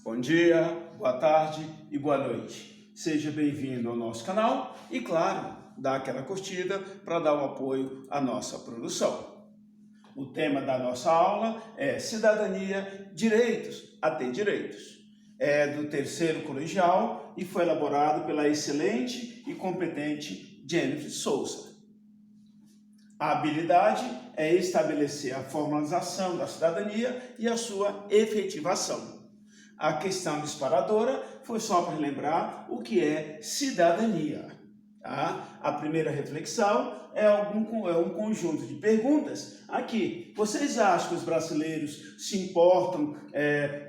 Bom dia, boa tarde e boa noite. Seja bem-vindo ao nosso canal e, claro, dá aquela curtida para dar o apoio à nossa produção. O tema da nossa aula é Cidadania, Direitos a ter Direitos. É do terceiro colegial e foi elaborado pela excelente e competente Jennifer Souza. A habilidade é estabelecer a formalização da cidadania e a sua efetivação. A questão disparadora foi só para lembrar o que é cidadania. Tá? A primeira reflexão é um conjunto de perguntas aqui. Vocês acham que os brasileiros se importam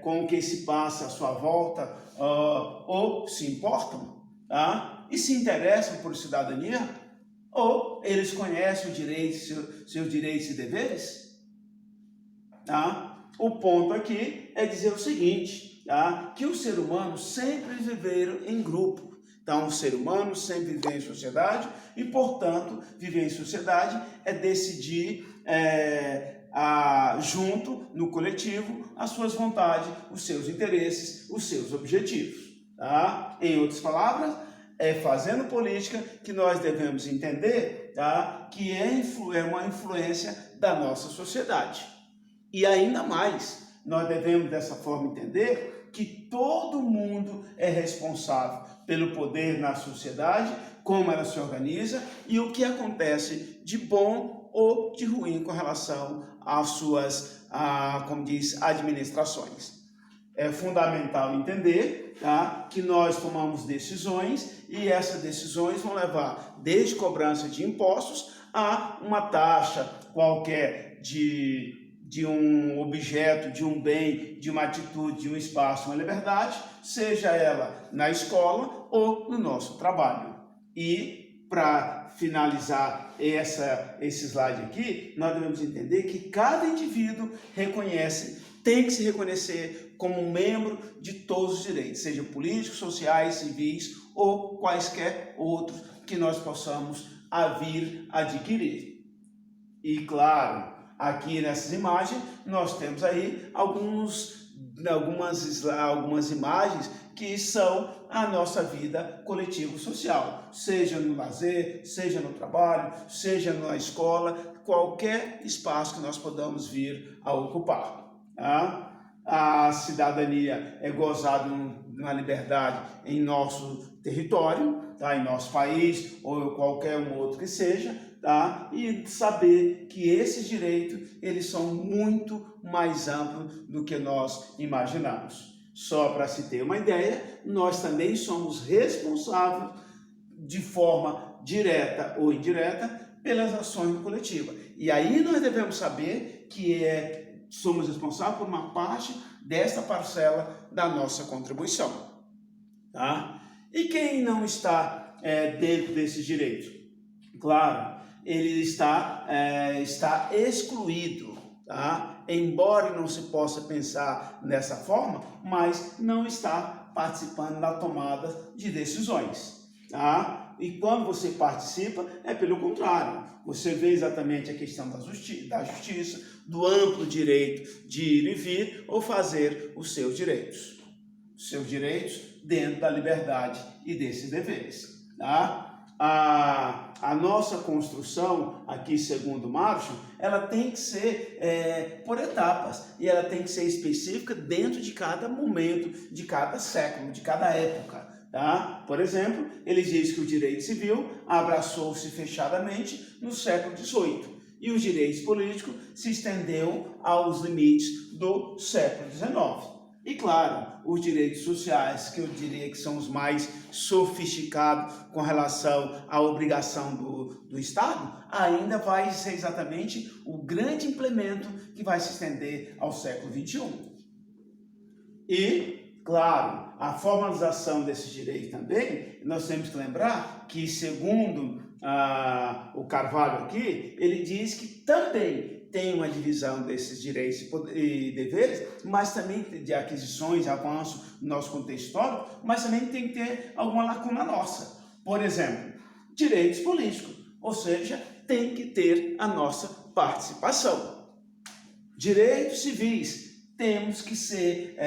com o que se passa à sua volta ou se importam? Tá? E se interessam por cidadania? Ou eles conhecem seus direitos e deveres? Tá? O ponto aqui é dizer o seguinte, tá? Que o ser humano sempre viveu em grupo. Então, o ser humano sempre viveu em sociedade e, portanto, viver em sociedade é decidir junto, no coletivo, as suas vontades, os seus interesses, os seus objetivos. Tá? Em outras palavras, é fazendo política que nós devemos entender, tá? Que é uma influência da nossa sociedade. E ainda mais, nós devemos dessa forma entender que todo mundo é responsável pelo poder na sociedade, como ela se organiza e o que acontece de bom ou de ruim com relação às suas, como diz, administrações. É fundamental entender, tá, que nós tomamos decisões e essas decisões vão levar desde cobrança de impostos a uma taxa qualquer de um objeto, de um bem, de uma atitude, de um espaço, uma liberdade, seja ela na escola ou no nosso trabalho. E para finalizar esse slide aqui, nós devemos entender que cada indivíduo tem que se reconhecer como membro de todos os direitos, seja políticos, sociais, civis ou quaisquer outros que nós possamos vir adquirir. E claro, aqui nessas imagens nós temos aí algumas imagens que são a nossa vida coletivo-social, seja no lazer, seja no trabalho, seja na escola, qualquer espaço que nós podamos vir a ocupar. Tá? A cidadania é gozada na liberdade em nosso território, tá? Em nosso país ou qualquer um outro que seja, tá? E saber que esses direitos eles são muito mais amplos do que nós imaginamos. Só para se ter uma ideia, nós também somos responsáveis de forma direta ou indireta pelas ações do coletivo. E aí nós devemos saber que somos responsáveis por uma parte desta parcela da nossa contribuição. Tá? E quem não está dentro desses direitos? Claro, ele está excluído. Tá? Embora não se possa pensar dessa forma, mas não está participando da tomada de decisões. Tá? E quando você participa, é pelo contrário. Você vê exatamente a questão da justiça, do amplo direito de ir e vir ou fazer os seus direitos. Os seus direitos dentro da liberdade e desses deveres. Tá? A nossa construção, aqui segundo Marshall, ela tem que ser por etapas e ela tem que ser específica dentro de cada momento, de cada século, de cada época. Tá? Por exemplo, ele diz que o direito civil abraçou-se fechadamente no século XVIII e os direitos políticos se estendeu aos limites do século XIX. E claro, os direitos sociais, que eu diria que são os mais sofisticados com relação à obrigação do Estado, ainda vai ser exatamente o grande implemento que vai se estender ao século XXI. E, claro, a formalização desses direitos também, nós temos que lembrar que, segundo o Carvalho aqui, ele diz que também tem uma divisão desses direitos e deveres, mas também de aquisições, avanço no nosso contexto histórico, mas também tem que ter alguma lacuna nossa. Por exemplo, direitos políticos, ou seja, tem que ter a nossa participação. Direitos civis, temos que ser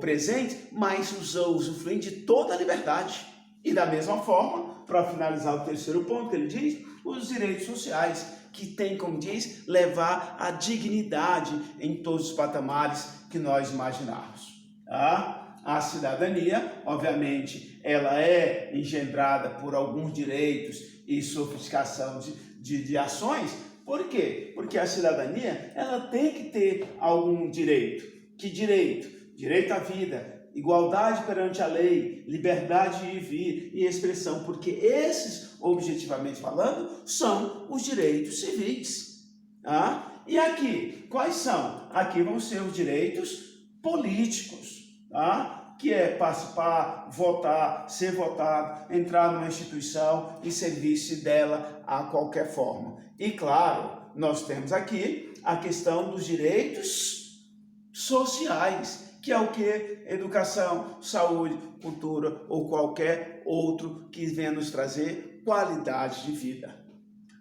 presentes, mas usufruindo de toda a liberdade. E da mesma forma, para finalizar o terceiro ponto que ele diz, os direitos sociais, que tem, como diz, levar a dignidade em todos os patamares que nós imaginarmos. Tá? A cidadania, obviamente, ela é engendrada por alguns direitos e sofisticação de ações. Por quê? Porque a cidadania, ela tem que ter algum direito. Que direito? Direito à vida, igualdade perante a lei, liberdade de ir e vir e expressão, porque esses, objetivamente falando, são os direitos civis. Tá? E aqui, quais são? Aqui vão ser os direitos políticos, tá? Que é participar, votar, ser votado, entrar numa instituição e servir-se dela a qualquer forma. E claro, nós temos aqui a questão dos direitos sociais, que é o que? Educação, saúde, cultura ou qualquer outro que venha nos trazer qualidade de vida.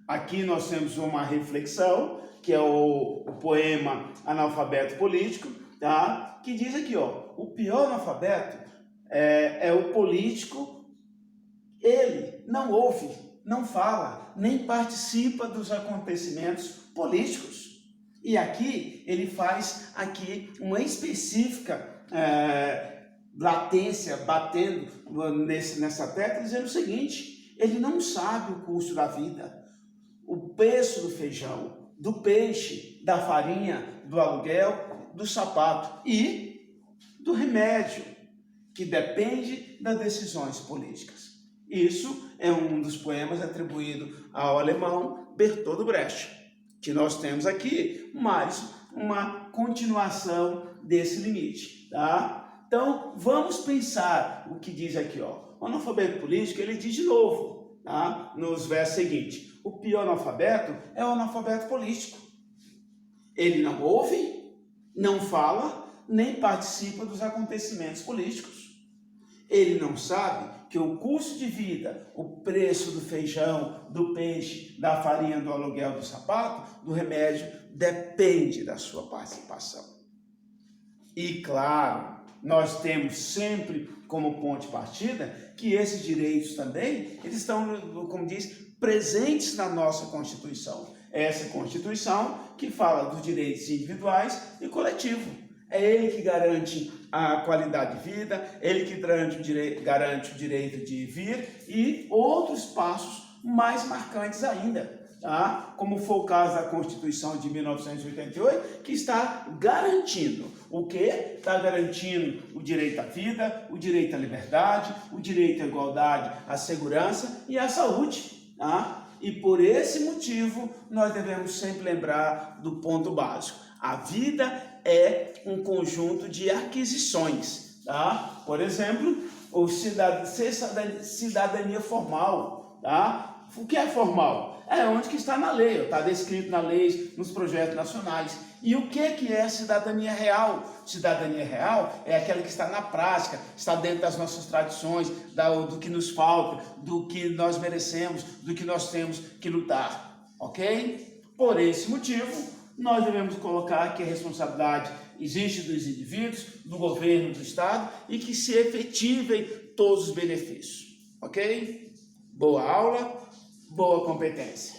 Aqui nós temos uma reflexão, que é o poema Analfabeto Político, tá? Que diz aqui, ó, o pior analfabeto é o político, ele não ouve, não fala, nem participa dos acontecimentos políticos. E aqui ele faz aqui uma específica latência, batendo nessa tecla, dizendo o seguinte: ele não sabe o custo da vida, o preço do feijão, do peixe, da farinha, do aluguel, do sapato e do remédio, que depende das decisões políticas. Isso é um dos poemas atribuído ao alemão Bertolt Brecht, que nós temos aqui mais uma continuação desse limite, tá? Então, vamos pensar o que diz aqui, ó. O analfabeto político, ele diz de novo, tá? Nos versos seguintes: o pior analfabeto é o analfabeto político. Ele não ouve, não fala, nem participa dos acontecimentos políticos. Ele não sabe que o custo de vida, o preço do feijão, do peixe, da farinha, do aluguel, do sapato, do remédio, depende da sua participação. E claro, nós temos sempre como ponto de partida que esses direitos também, eles estão, como diz, presentes na nossa Constituição. Essa Constituição que fala dos direitos individuais e coletivos. É ele que garante a qualidade de vida, ele que garante o direito de vir e outros passos mais marcantes ainda, tá? Como foi o caso da Constituição de 1988, que está garantindo o quê? Está garantindo o direito à vida, o direito à liberdade, o direito à igualdade, à segurança e à saúde, tá? E por esse motivo, nós devemos sempre lembrar do ponto básico. A vida é um conjunto de aquisições, tá? Por exemplo, cidadania formal, tá? O que é formal? É onde que está na lei, está descrito na lei, nos projetos nacionais. E o que é cidadania real? Cidadania real é aquela que está na prática, está dentro das nossas tradições, do que nos falta, do que nós merecemos, do que nós temos que lutar, ok? Por esse motivo, nós devemos colocar que a responsabilidade existe dos indivíduos, do governo, do Estado e que se efetivem todos os benefícios, ok? Boa aula, boa competência.